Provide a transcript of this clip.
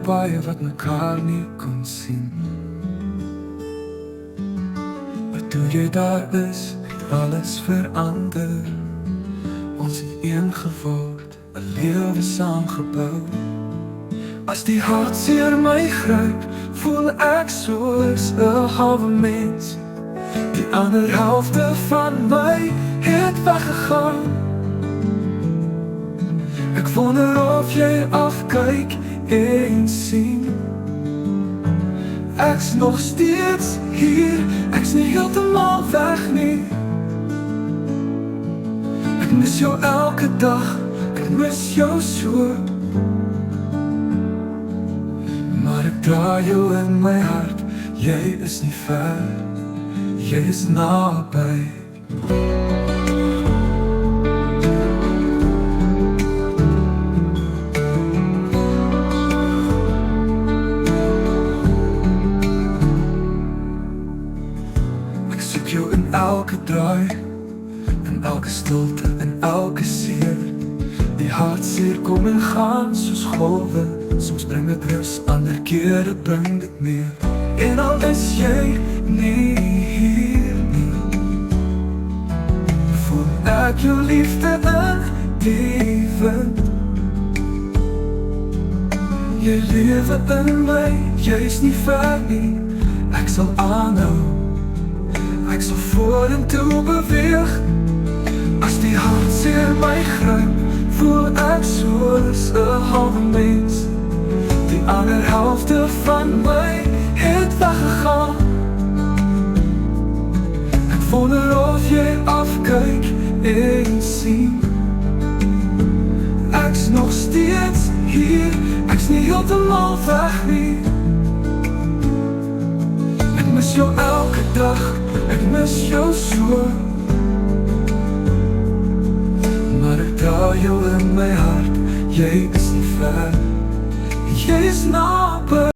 baie wat mekaar nie kon sien. Maar toe jy daar is, het alles verander. Ons het een geword, 'n lewe saamgebou. As die hartseer my gryp, voel ek soos 'n halwe mens. Die ander helfte van my het weggegaan. Ek wonder of jy afkyk en sien. Ek's nog steeds hier, ek's nie heeltemal weg nie. Ek mis jou elke dag, ek mis jou so. Maar ek dra jou in my hart, jy is nie ver, jy is naby. Ek soek jou in elke draai, in elke stilte, in elke seer. Die hartseer kom en gaan soos golwe. Soms bring dit rus, ander kere bring dit meer. En al is jy nie hier nie, voel ek jou liefde in die wind. Jy lewe in my, jy is nie ver nie. Ek sal aanhou, ek sal vorentoe beweeg. As die hartseer my gryp, voel ek soos 'n halwe mens. Die ander helfte van my het weggegaan. Ek wonder of jy afkyk en sien. Ek's nog steeds hier, ek's nie heeltemal weg nie. Ek mis jou elke dag, ek mis jou so. Maar ek dra jou in my hart, jy is nie ver, jy is naby.